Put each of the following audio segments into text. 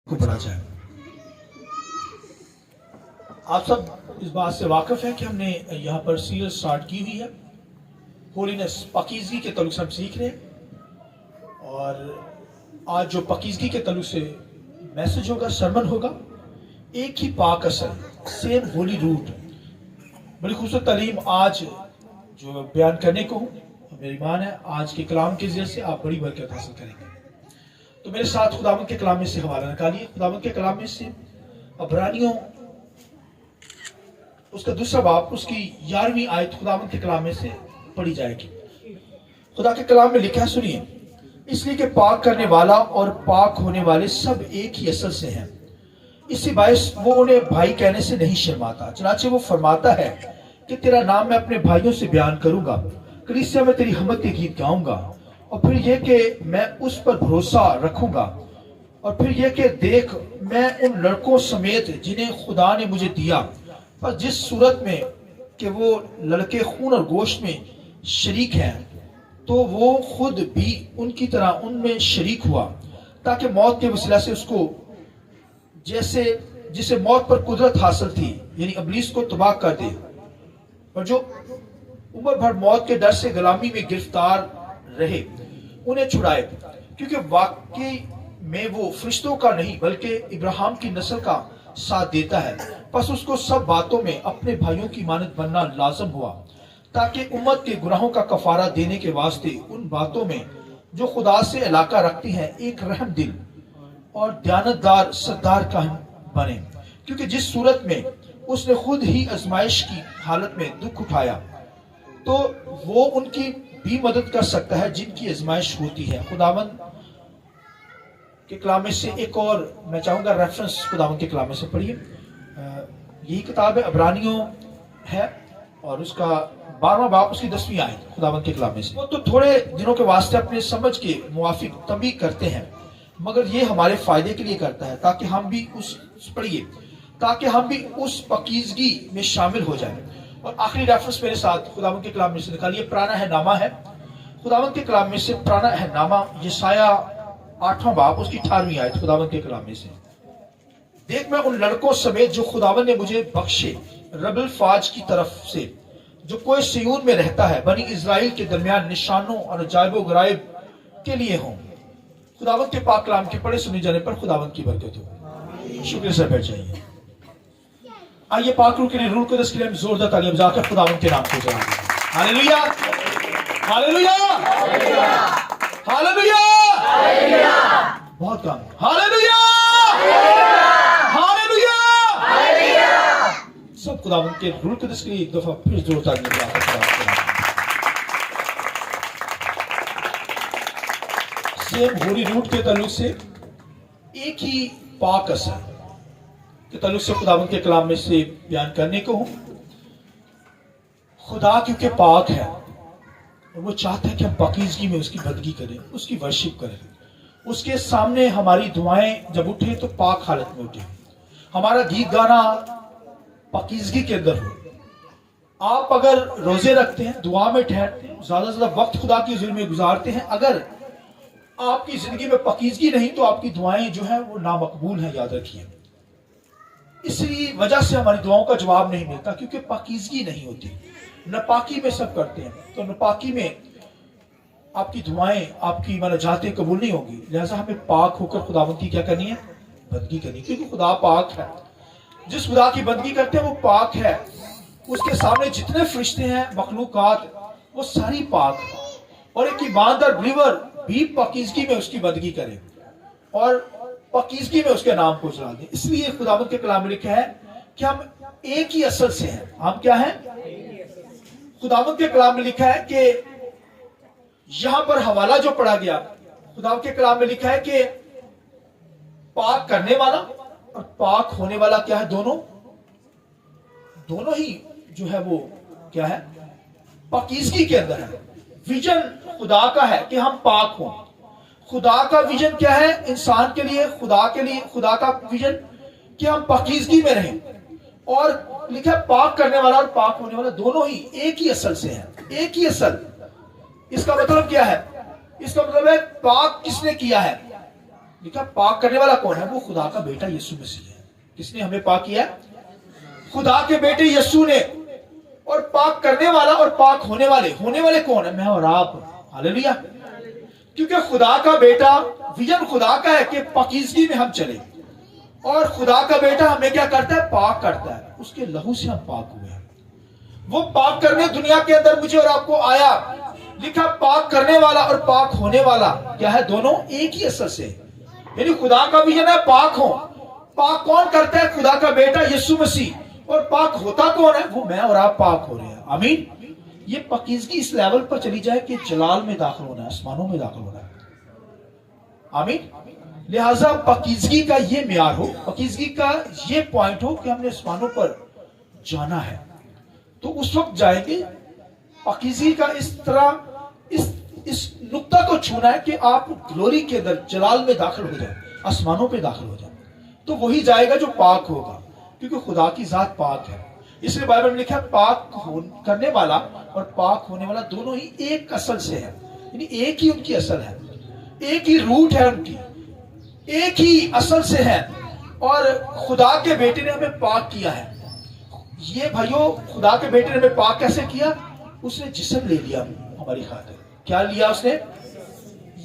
को पढ़ा जाए। आप सब इस बात से वाकिफ हैं कि हमने यहाँ पर सीरीज स्टार्ट की हुई है, होलीनेस, पाकीज़गी के तल्लुक से हम सीख रहे हैं। और आज जो पाकीज़गी के तल्लुक से मैसेज होगा, सरमन होगा, एक ही पाक असल, सेम होली रूट। बड़ी खूबसूरत तालीम आज जो बयान करने को हूँ, मेरी ईमान है आज के कलाम के ज़रिए से आप बड़ी बरकत हासिल करेंगे। तो मेरे साथ खुदावंद के कलाम में से हवाला निकालिए। खुदावंद के कलाम में से अबरानियों उसका दूसरा बाब, उसकी 11वीं आयत खुदावंद के कलाम में से पढ़ी जाएगी। खुदा के कलाम में लिखा है, सुनिए, इसलिए कि पाक करने वाला और पाक होने वाले सब एक ही असल से हैं, इसी बायस वो उन्हें भाई कहने से नहीं शर्माता। चनाचे वो फरमाता है कि तेरा नाम मैं अपने भाइयों से बयान करूंगा, कलीसिया में तेरी हमद के गीत गाऊंगा। और फिर यह कि मैं उस पर भरोसा रखूंगा। और फिर यह कि देख, मैं उन लड़कों समेत जिन्हें खुदा ने मुझे दिया, पर जिस सूरत में कि वो लड़के खून और गोश्त में शरीक हैं, तो वो खुद भी उनकी तरह उनमें शरीक हुआ, ताकि मौत के वसीला से उसको जैसे जिसे मौत पर कुदरत हासिल थी, यानी इब्लीस को तबाह कर दे, और जो उम्र भर मौत के डर से गुलामी में गिरफ्तार रहे, उन्हें छुड़ाए। क्योंकि वाकई में वो फरिश्तों का नहीं बल्कि इब्राहिम की नस्ल का साथ देता है। बस उसको सब बातों में अपने भाइयों की मानद बनना लाजम हुआ, ताकि उम्मत के गुनाहों का कफारा देने के वास्ते उन बातों में जो खुदा से इलाका रखती हैं एक रहम दिल और दयानतदार सरदार का बने। क्योंकि जिस सूरत में उसने खुद ही आजमाइश की हालत में दुख उठाया, तो वो उनकी भी मदद कर सकता है जिनकी आजमाइश होती है। खुदावंद के कलाम में से एक और मैं चाहूंगा रेफरेंस खुदावंद के कलाम में से पढ़िए। यही किताब है, अबरानियों है, और उसका 12वां बाब, उसकी 10वीं आयत खुदावंद के कलाम में से। वो तो थोड़े दिनों के वास्ते अपने समझ के मुवाफिक तंबीह करते हैं, मगर ये हमारे फायदे के लिए करता है, ताकि हम भी पढ़िए, ताकि हम भी उस पाकीज़गी में शामिल हो जाए। और आखिरी रेफरेंस मेरे साथ खुदावंद के कलाम में से निकालिए, पुराना है नामा है, खुदावंद के कलाम में से पुराना है नामा, यशाया 8वां बाब, उसकी 18वीं आयत खुदावंद के कलाम में से। देख, मैं उन लड़कों समेत जो खुदावंद ने मुझे बख्शे रबल फाज की तरफ से, जो कोई सियून में रहता है, बनी इज़राइल के दरमियान निशानों और अजायब गराइब के लिए हों। खुदावंद के पाक कलाम के पढ़े सुने जाने पर खुदावंद की बरकत हो। शुक्र से बैठ जाइए। आइए पाक रूह के लिए रूह कुदस के लिए हम जोरदार तालियां बजाकर खुदावंद के नाम को जलाएं। हालेलुया, हालेलुया, हालेलुया, बहुत कम, हालेलुया, हालेलुया। सब खुदावंद के रूह कुदस के लिए एक दफा फिर जोरदार तालियां बजाकर सेम होली रूट के ताल्लुक से एक ही पाक असर के ताल्लुक से खुदावंद के कलाम में से बयान करने को हूं। खुदा क्योंकि पाक है और वो चाहता है कि हम पाकीज़गी में उसकी बंदगी करें, उसकी वर्शिप करें। उसके सामने हमारी दुआएं जब उठे तो पाक हालत में उठे, हमारा गीत गाना पाकीज़गी के अंदर हो। आप अगर रोजे रखते हैं, दुआ में ठहरते हैं, ज्यादा से ज्यादा वक्त खुदा की हुज़ूर में गुजारते हैं, अगर आपकी जिंदगी में पाकीज़गी नहीं तो आपकी दुआएं जो है वो नामकबूल हैं, याद रखिए। इसी वजह से हमारी दुआओं का जवाब नहीं मिलता, क्योंकि पाकीज़गी नहीं होती। नापाकी में सब करते हैं, तो नापाकी में आपकी दुआएं, आपकी मुनाजातें कबूल नहीं होगी। लिहाजा हमें पाक होकर खुदावंद की क्या करनी है? बंदगी करनी, क्योंकि खुदा पाक है। जिस खुदा की बंदगी करते हैं वो पाक है। उसके सामने जितने फरिश्ते हैं, मखलूकात, वो सारी पाक है। और एक ईमानदार बिलीवर भी पाकीज़गी में उसकी बंदगी करे और पाकीज़गी में उसके नाम को जला दे। इसलिए खुदावंद के कलाम में लिखा है कि हम एक ही असल से हैं। हम क्या हैं? खुदावंद के कलाम में लिखा है कि यहां पर हवाला जो पढ़ा गया, खुदावंद के कलाम में लिखा है कि पाक करने वाला और पाक होने वाला क्या है? दोनों ही जो है वो क्या है? पाकीज़गी के अंदर है। विजन खुदा का है कि हम पाक हों। खुदा का विजन क्या है इंसान के लिए? खुदा का विजन कि हम पाकीज़गी में रहें। और लिखा पाक करने वाला और पाक होने वाला दोनों ही एक ही असल से हैं, एक ही असल। इसका मतलब क्या है? इसका मतलब है पाक किसने किया है? लिखा पाक करने वाला कौन है? वो खुदा का बेटा यीशु मसीह है। किसने हमें पाक किया? खुदा के बेटे यीशु ने। और पाक करने वाला और पाक होने वाले कौन है? मैं और आप। हालेलुया। क्योंकि खुदा का बेटा, विजन खुदा का है कि पाकीज़गी में हम चले, और खुदा का बेटा हमें क्या करता है? पाक करता है। उसके लहू से हम पाक हुए हैं। वो पाक करने दुनिया के अंदर मुझे और आपको आया। लिखा पाक करने वाला और पाक होने वाला क्या है? दोनों एक ही असल से, यानी खुदा का विजन है पाक हो। पाक कौन करता है? खुदा का बेटा यीशु मसीह। और पाक होता कौन है? वो मैं और आप पाक हो रहे हैं। आमीन। ये पाकीज़गी इस लेवल पर चली जाए कि जलाल में दाखिल होना है, आसमानों में दाखिल होना है। आमीन। लिहाजा पाकीज़गी का ये म्यार हो, पाकीज़गी का ये पॉइंट हो कि हमने आसमानों पर जाना है, तो उस वक्त जाएंगे। पाकीज़गी का इस तरह इस नुक्ता को छूना है कि आप ग्लोरी के अंदर जलाल में दाखिल हो जाए, आसमानों पे दाखिल हो जाए, तो वही जाएगा जो पाक होगा, क्योंकि खुदा की जात पाक है। इसलिए बाइबल में लिखा है पाक करने वाला और पाक होने वाला दोनों ही एक असल से है, यानी एक ही उनकी असल है, एक ही रूट है उनकी, एक ही असल से है। और खुदा के बेटे ने हमें पाक किया है। ये भाइयों, खुदा के बेटे ने हमें पाक कैसे किया? उसने जिस्म ले लिया हमारी खातिर। क्या लिया उसने?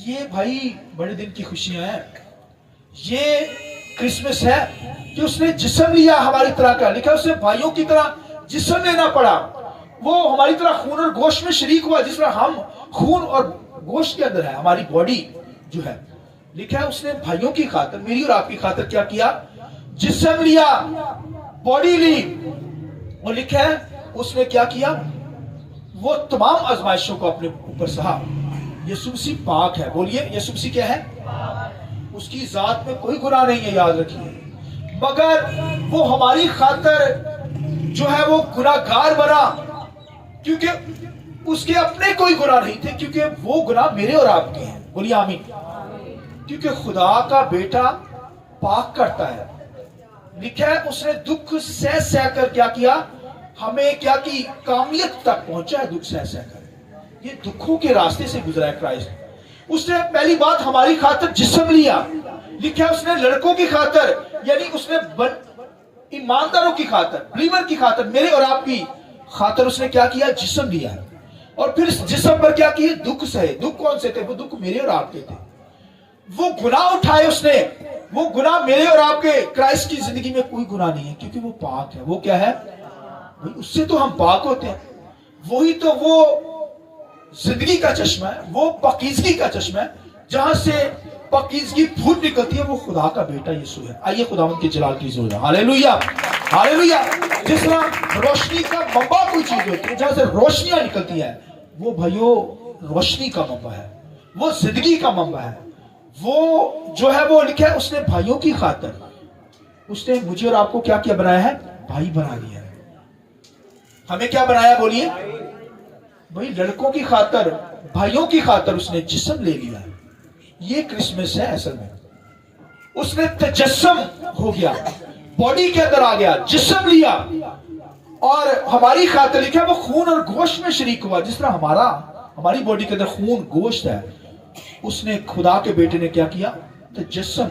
ये भाई बड़े दिन की खुशियां हैं, ये क्रिसमस है कि उसने जिस्म लिया हमारी तरह का। लिखा उसने भाइयों की तरह जिस्म लेना पड़ा। वो हमारी तरह खून और गोश्त में शरीक हुआ, जिस तरह हम खून और गोश्त के अंदर है, हमारी बॉडी जो है। लिखा है उसने भाइयों की खातिर, मेरी और आपकी खातिर क्या किया? जिस्म लिया, बॉडी ली। और लिखा है उसने क्या किया? वो तमाम आजमाइशों को अपने ऊपर सहा। यीशु मसीह पाक है। बोलिए, यीशु मसीह क्या है? उसकी जात में कोई गुनाह नहीं है, याद रखिए। मगर वो हमारी खातिर जो है वो गुनाहगार बना, क्योंकि उसके अपने कोई गुनाह नहीं थे, क्योंकि वो गुनाह मेरे और आपके हैं। बोलिए आमीन। क्योंकि खुदा का बेटा पाक करता है। लिखा है उसने दुख सह सह कर क्या किया? हमें क्या की? कामियत तक पहुंचा है। दुख सह सह कर, ये दुखों के रास्ते से गुजरा है क्राइस्ट। उसने पहली बात हमारी खातिर जिस्म लिया। लिखा है उसने लड़कों की खातिर, यानी उसने ईमानदारों की खातिर, बिलीवर की खातिर, मेरे और आपकी खातिर उसने क्या किया? जिस्म लिया है। और फिर इस जिस्म पर क्या किए? दुख सहे। दुख कौन से थे? वो दुख मेरे और आपके थे। वो गुनाह उठाए उसने, वो गुनाह मेरे और आपके। क्राइस्ट की जिंदगी में कोई गुनाह नहीं है, क्योंकि वो पाक है। वो क्या है? उससे तो हम पाक होते हैं। वही तो वो जिंदगी का चश्मा है, वो पाकीज़गी का चश्मा है, जहां से पाकीज़गी फूट निकलती है। वो खुदा का बेटा यीशु है। आइए खुदावंद के जलाल की जोर, हालेलुया हालेलुया। जिस तरह रोशनी का मंबा कोई चीज होती है, जहां से रोशनियां निकलती है, वो भाइयों रोशनी का मंबा है, वो जिंदगी का मंबा है। वो जो है वो लिखा है उसने भाइयों की खातिर, उसने मुझे और आपको क्या किया? बनाया है, भाई बना दिया है। हमें क्या बनाया? बोलिए भाई, लड़कों की खातिर, भाइयों की खातिर उसने जिस्म ले लिया है। ये क्रिसमस है असल में। उसने तजस्सम हो गया, बॉडी के अंदर आ गया, जिस्म लिया, और हमारी खातिर लिखा वो खून और गोश्त में शरीक हुआ। जिस तरह हमारी बॉडी के अंदर खून गोश्त है, उसने खुदा के बेटे ने क्या किया? तजस्सम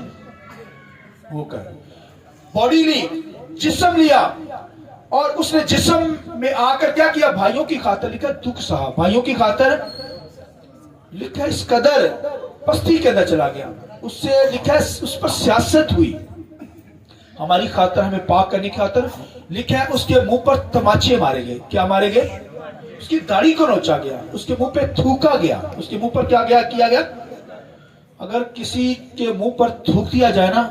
होकर बॉडी ली, जिस्म लिया, और उसने जिस्म में आकर क्या किया? भाइयों की खातिर लिखा दुख सहा। भाइयों की खातिर लिखा इस कदर पस्ती के अंदर चला गया। उससे लिखा उस पर सियासत हुई हमारी खातिर, हमें पाक करने की खातिर। लिखा है उसके मुंह पर तमाचे मारे गए। क्या मारे गए? उसकी दाढ़ी को नोचा गया, उसके मुंह पे थूका गया। उसके मुंह पर क्या किया गया? अगर किसी के मुंह पर थूक दिया जाए ना,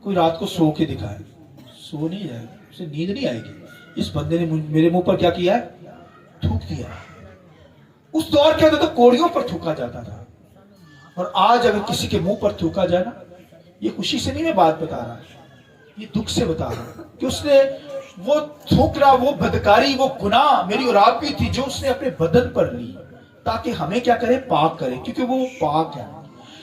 कोई रात को सो के दिखाए, सो नहीं जाएगा, उसे नींद नहीं आएगी। इस बंदे ने मेरे मुंह पर क्या किया है? थूक दिया। उस दौर के अंदर तो कोड़ियों पर थूका जाता था, और आज अगर किसी के मुंह पर थूका जाए ना, ये खुशी से नहीं मैं बात बता रहा, ये दुख से बता रहा हूं कि उसने वो थूकना, वो बदकारी, वो गुनाह मेरी और आपकी थी, जो उसने अपने बदन पर ली ताकि हमें क्या करे? पाक करे, क्योंकि वो पाक है।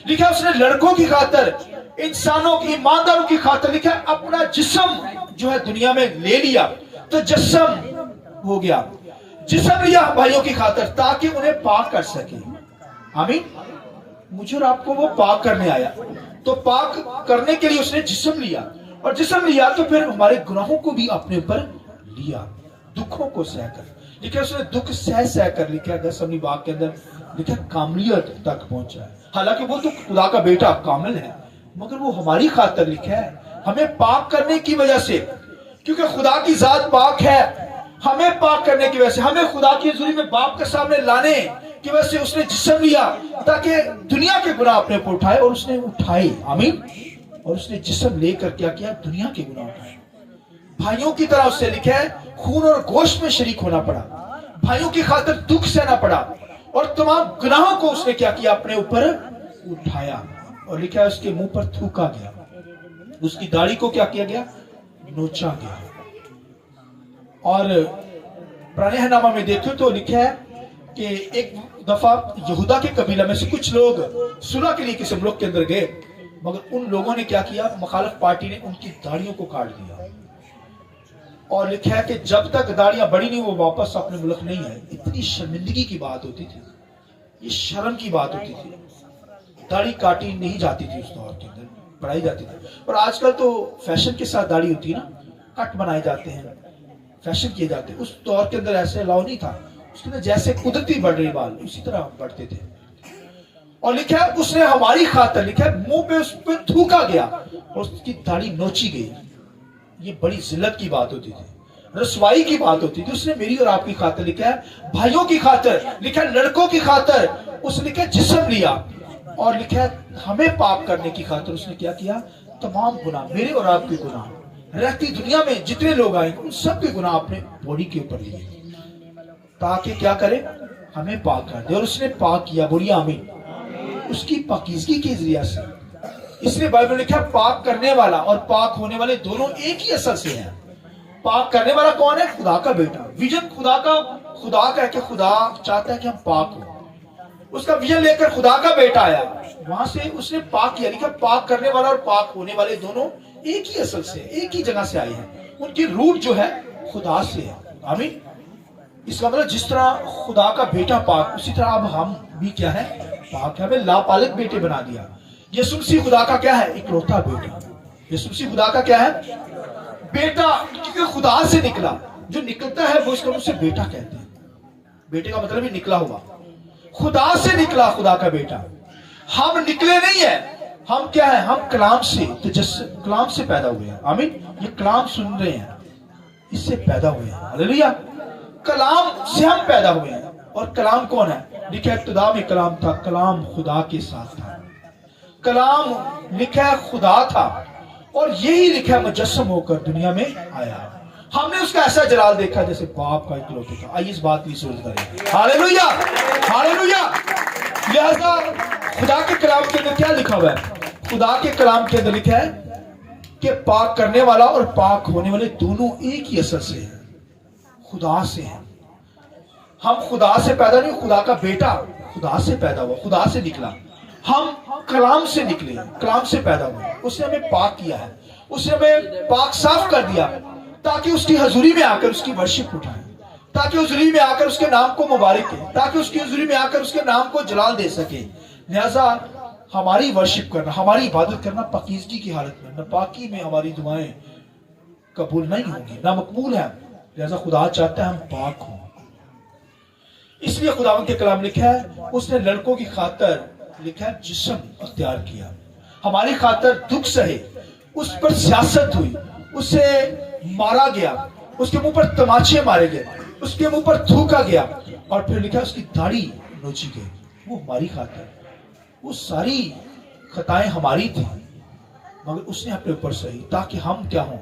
लिखा उसने लड़कों की खातिर, इंसानों की, ईमानदारों की खातिर लिखा अपना जिस्म जो है दुनिया में ले लिया, तो जिस्म हो गया, जिस्म लिया भाइयों की खातिर ताकि उन्हें पाक कर सके। आमीन। मुझे और आपको वो पाक करने आया। तो पाक करने के लिए उसने जिस्म लिया, और जिस्म लिया तो फिर हमारे गुनाहों को भी अपने ऊपर लिया, दुखों को सह कर। लिखा उसने दुख सह सह कर, लिखा गसमनी बाग के अंदर लिखा कामलियत तक पहुंचा है। हालांकि वो तो खुदा का बेटा कामिल है, मगर वो हमारी खातिर लिखा है, हमें पाक करने की वजह से, क्योंकि खुदा की जात पाक है, हमें पाक करने की वजह से, हमें खुदा की हजूरी में बाप के सामने लाने की वजह से उसने जिस्म लिया ताकि दुनिया के गुनाह अपने ऊपर उठाए, और उसने उठाए, आमीन। और उसने जिस्म लेकर क्या किया? दुनिया के गुनाह उठाए। भाइयों की तरह उससे लिखा है खून और गोश्त में शरीक होना पड़ा, भाइयों की खातिर दुख सहना पड़ा, और तमाम गुनाहों को उसने क्या किया? अपने ऊपर उठाया। और लिखा है उसके मुंह पर थूका गया, उसकी दाढ़ी को क्या किया गया? नोचा गया। और पुराने हनामा में देखो तो लिखा है कि एक दफा यहूदा के कबीला में से कुछ लोग सुलह के लिए किसी मुल्क के अंदर गए, मगर उन लोगों ने क्या किया? मुखालिफ पार्टी ने उनकी दाढ़ियों को काट दिया, और लिखा है कि जब तक दाढ़ियां बड़ी नहीं वो वापस अपने मुल्क नहीं आए। इतनी शर्मिंदगी की बात होती थी, ये शर्म की बात होती थी, दाढ़ी काटी नहीं जाती थी उस दौर के अंदर, बढ़ाई जाती थी। और आजकल तो फैशन के साथ दाढ़ी होती है ना, कट बनाए जाते हैं, फैशन किए जाते हैं। उस दौर के अंदर ऐसे अलाउ नहीं था, उसके अंदर जैसे कुदरती बढ़ रही बाल उसी तरह बढ़ते थे। और लिखा है उसने हमारी खातिर, लिखा है मुंह पे उस पर थूका गया और उसकी दाढ़ी नोची गई। ये बड़ी जिल्लत की बात होती थी, रसवाई की बात होती थी। उसने मेरी और आपकी खातिर, लिखा है भाइयों की खातिर, लिखा है लड़कों की खातिर, उसने लिखा जिस्म लिया, और लिखा है हमें पाप करने की खातिर उसने क्या किया? तमाम गुनाह, मेरे और आपके गुनाह, रहती दुनिया में जितने लोग आए उन सब के गुनाह अपने बॉडी के ऊपर लिए, ताकि क्या करे? हमें पाक कर दे। और उसने पाक किया, बोलिए आमीन, उसकी पाकीज़गी के जरिए से। इसलिए बाइबल में लिखा पाक करने वाला और पाक होने वाले दोनों एक ही असल से हैं। पाक करने वाला कौन है? खुदा का बेटा। विजन खुदा का है कि खुदा चाहता है कि हम पाक हो। उसका विजन लेकर खुदा का बेटा आया, वहां से उसने पाक किया। लिखा पाक करने वाला और पाक होने वाले दोनों एक ही असल से, एक ही जगह से आए हैं, उनकी रूट जो है खुदा से है, आमीन। इसका मतलब जिस तरह खुदा का बेटा पाक, उसी तरह अब हम भी क्या है? पाक है। हमें लापालक बेटे बना दिया। यीशु मसीह खुदा का क्या है? इकलौता बेटा। यीशु मसीह खुदा का क्या है? बेटा, क्योंकि खुदा से निकला, जो निकलता है वो इसको उसे बेटा कहते हैं। बेटे का मतलब ही निकला हुआ, खुदा से निकला खुदा का बेटा। हम निकले नहीं है, हम क्या है? हम कलाम से, कलाम से पैदा हुए हैं, आमीन। ये कलाम सुन रहे हैं, इससे पैदा हुए हैं, हालेलुया। कलाम से हम पैदा हुए हैं। और कलाम कौन है? लिखा है इब्तिदा में कलाम था, कलाम खुदा के साथ था। कलाम लिखा है खुदा था, और यही लिखा है मुजस्सम होकर दुनिया में आया। हमने उसका ऐसा जलाल देखा जैसे बाप का इकलौता था। आइए इस बात की सोच करें, हालेलुया, हालेलुया। लिहाजा खुदा के कलाम के अंदर क्या लिखा हुआ है? खुदा के कलाम के अंदर लिखा है कि पाक करने वाला और पाक होने वाले दोनों एक ही असल से हैं, खुदा से हैं। हम खुदा से पैदा नहीं, खुदा का बेटा खुदा से पैदा हुआ, खुदा से निकला। हम कलाम से निकले, कलाम से पैदा हुए। उसने हमें पाक किया है, उसने हमें पाक साफ कर दिया, ताकि उसकी हजूरी में आकर उसकी वर्शिप उठाएं, ताकि हजूरी में आकर उसके नाम को मुबारक करें, ताकि उसकी हजूरी में आकर उसके नाम को जलाल दे सके। लिहाजा हमारी वर्शिप करना, हमारी इबादत करना पाकीज़गी की हालत में, नापाकी में हमारी दुआएं कबूल नहीं होंगी, ना मकबूल है। लिहाजा खुदा चाहता है हम पाक हों। इसलिए खुदावंद के कलाम लिखा है उसने लड़कों की खातिर, लिखा है जिस्म अख्तियार किया, हमारी खातिर दुख सहे, उस पर सियासत हुई, उसे मारा गया, उसके मुंह पर तमाचे मारे गए, उसके मुंह पर थूका गया, और फिर लिखा उसकी दाढ़ी नोची गई। वो हमारी खातिर, वो सारी खताएं हमारी थी, मगर उसने अपने ऊपर सही, ताकि हम क्या हों?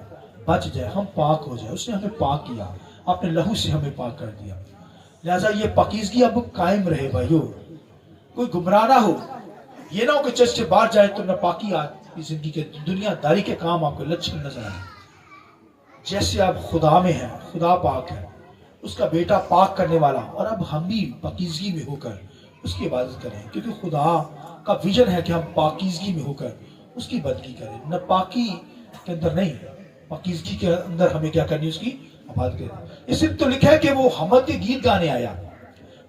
बच जाए, हम पाक हो जाए। उसने हमें पाक किया, अपने लहू से हमें पाक कर दिया। लिहाजा ये पाकीज़गी अब कायम रहे भाइयों, कोई गुमराह ना हो। ये ना हो कि चर्च से बाहर जाए तो नापाकी आपकी जिंदगी के, दुनियादारी के काम आपको लक्षण नजर आए। जैसे आप खुदा में हैं, खुदा पाक है, उसका बेटा पाक करने वाला, और अब हम भी पाकीज़गी में होकर उसकी इबादत करें, क्योंकि खुदा का विजन है कि हम पाकीज़गी में होकर उसकी बंदगी करें, नापाकी के अंदर नहीं, पाकीज़गी के अंदर हमें क्या करनी, उसकी इबादत करें। इसी तो लिखा है कि वो हमद के गीत गाने आया।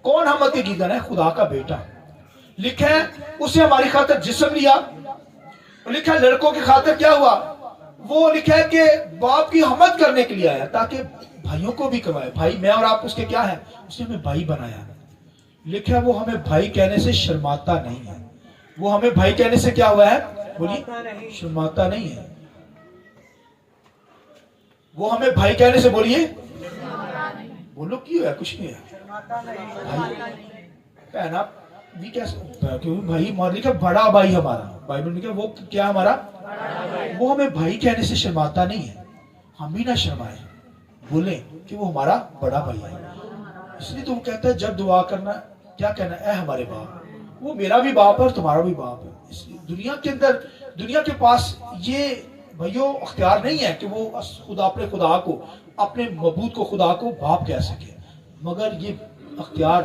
कौन हमद के गीत गाना है? खुदा का बेटा। लिखा है उसे हमारी खातिर जिस्म लिया, لکھا ہے لڑکوں کی خاطر کیا ہوا؟ وہ لکھا ہے کہ باپ کی حمد کرنے کے لیے آیا تاکہ بھائیوں کو بھی کمائے. بھائی میں اور آپ اس کے کیا ہے؟ اس نے ہمیں بھائی بنایا. لکھا ہے وہ ہمیں بھائی کہنے سے شرماتا نہیں ہے. وہ ہمیں بھائی کہنے سے کیا ہوا ہے؟ بولیے شرماتا نہیں ہے. وہ ہمیں بھائی کہنے سے بولیے بولو کی ہوا ہے؟ کچھ نہیں ہے. بہن آپ بھی کیسے بھائی لکھا بڑا بھائی ہمارا. بائبل میں لکھا وہ کیا ہمارا؟ وہ ہمیں بھائی کہنے سے شرماتا نہیں ہے. ہم بھی نہ شرمائیں بولیں کہ وہ ہمارا بڑا بھائی ہے. اس لیے تو وہ کہتا ہے جب دعا کرنا کیا کہنا؟ اے ہمارے باپ. وہ میرا بھی باپ ہے اور تمہارا بھی باپ ہے. اس لیے دنیا کے اندر دنیا کے پاس یہ بھائیوں اختیار نہیں ہے کہ وہ خدا اپنے خدا کو اپنے معبود کو خدا کو باپ کہہ سکے. مگر یہ اختیار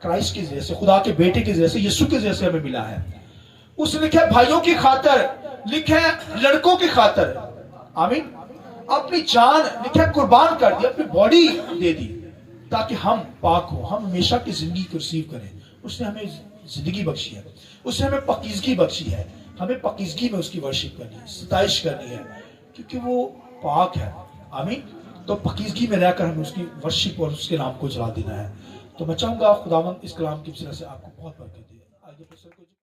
کرائسٹ کی ذریعے سے خدا کے بیٹے کی ذریعے سے یسوع کی ذریعے سے ہمیں ملا ہے. اس نے لکھا ہے بھائیوں کی خاطر, لکھا ہے لڑکوں کی خاطر, آمین, اپنی جان لکھا ہے قربان کر دی, اپنی باڈی دے دی تاکہ ہم پاک ہوں, ہم ہمیشہ کی زندگی کو ریسیو کریں. اس نے ہمیں زندگی بخشی ہے, اس نے ہمیں پاکیزگی بخشی ہے. ہمیں پاکیزگی میں اس کی ورشپ کرنی ہے, ستائش کرنی ہے کیونکہ وہ پاک ہے. آمین. تو پاکیزگی میں رہ کر ہمیں اس کی ورشپ اور اس کے نام کو جلا دینا ہے. تو میں چاہوں گا خداوند اس کلام کی وجہ سے آپ کو بہت برکت